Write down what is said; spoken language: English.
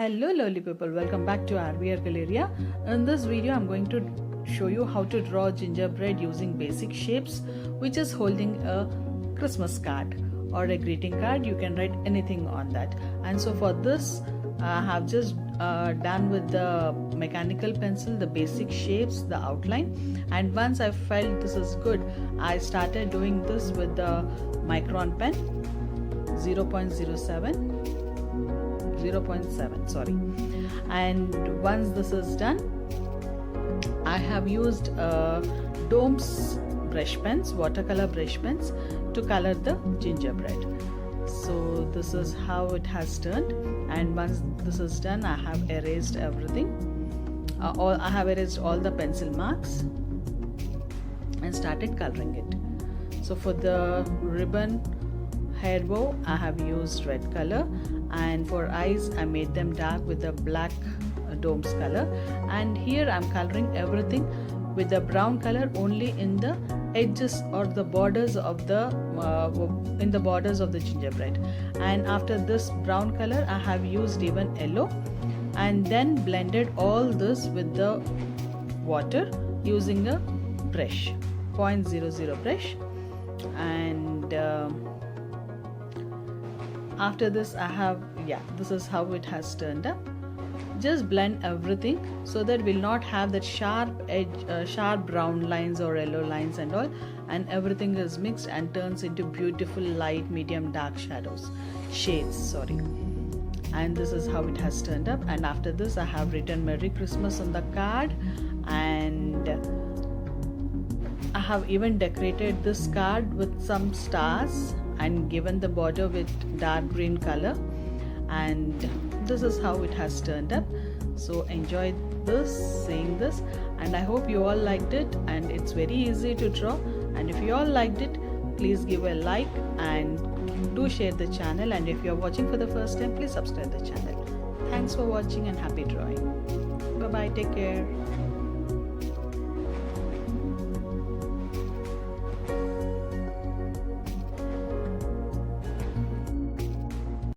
Hello lovely people, welcome back to RBR Galeria. In this video I'm going to show you how to draw gingerbread using basic shapes, which is holding a Christmas card or a greeting card. You can write anything on that. And so for this I have just done with the mechanical pencil the basic shapes, the outline, and once I felt this is good, I started doing this with the micron pen 0.7 sorry. And once this is done, I have used Dome's brush pens, watercolor brush pens, to color the gingerbread. So this is how it has turned, and once this is done, I have erased everything. I have erased all the pencil marks and started coloring it. So for the ribbon hair bow, I have used red color, and for eyes I made them dark with the black Dome's color, and here I'm coloring everything with the brown color only in the edges or the borders of the gingerbread. And after this brown color I have used even yellow, and then blended all this with the water using a brush, 0.00 brush. And after this I have, this is how it has turned up. Just blend everything so that we'll not have that sharp edge, sharp brown lines or yellow lines and all, and everything is mixed and turns into beautiful light, medium, dark shades. And this is how it has turned up. And after this I have written Merry Christmas on the card, and I have even decorated this card with some stars and given the border with dark green color, and this is how it has turned up. So enjoy seeing this, and I hope you all liked it, and it's very easy to draw. And if you all liked it, please give a like and do share the channel, and if you are watching for the first time, please subscribe the channel. Thanks for watching and happy drawing. Bye bye, take care.